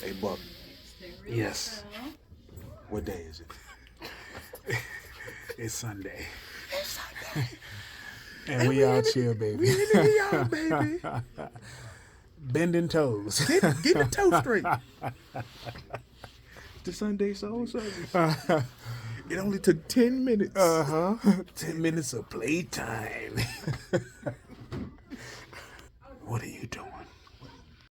Hey, Buck, Stay real Yes, still. what day is it? it's Sunday, It's Sunday. and And we we all in chill, the we baby. in the yard, baby. Bending toes. Getting the toe straight. The Sunday soul service. It only took 10 minutes. Uh huh. 10 minutes of playtime.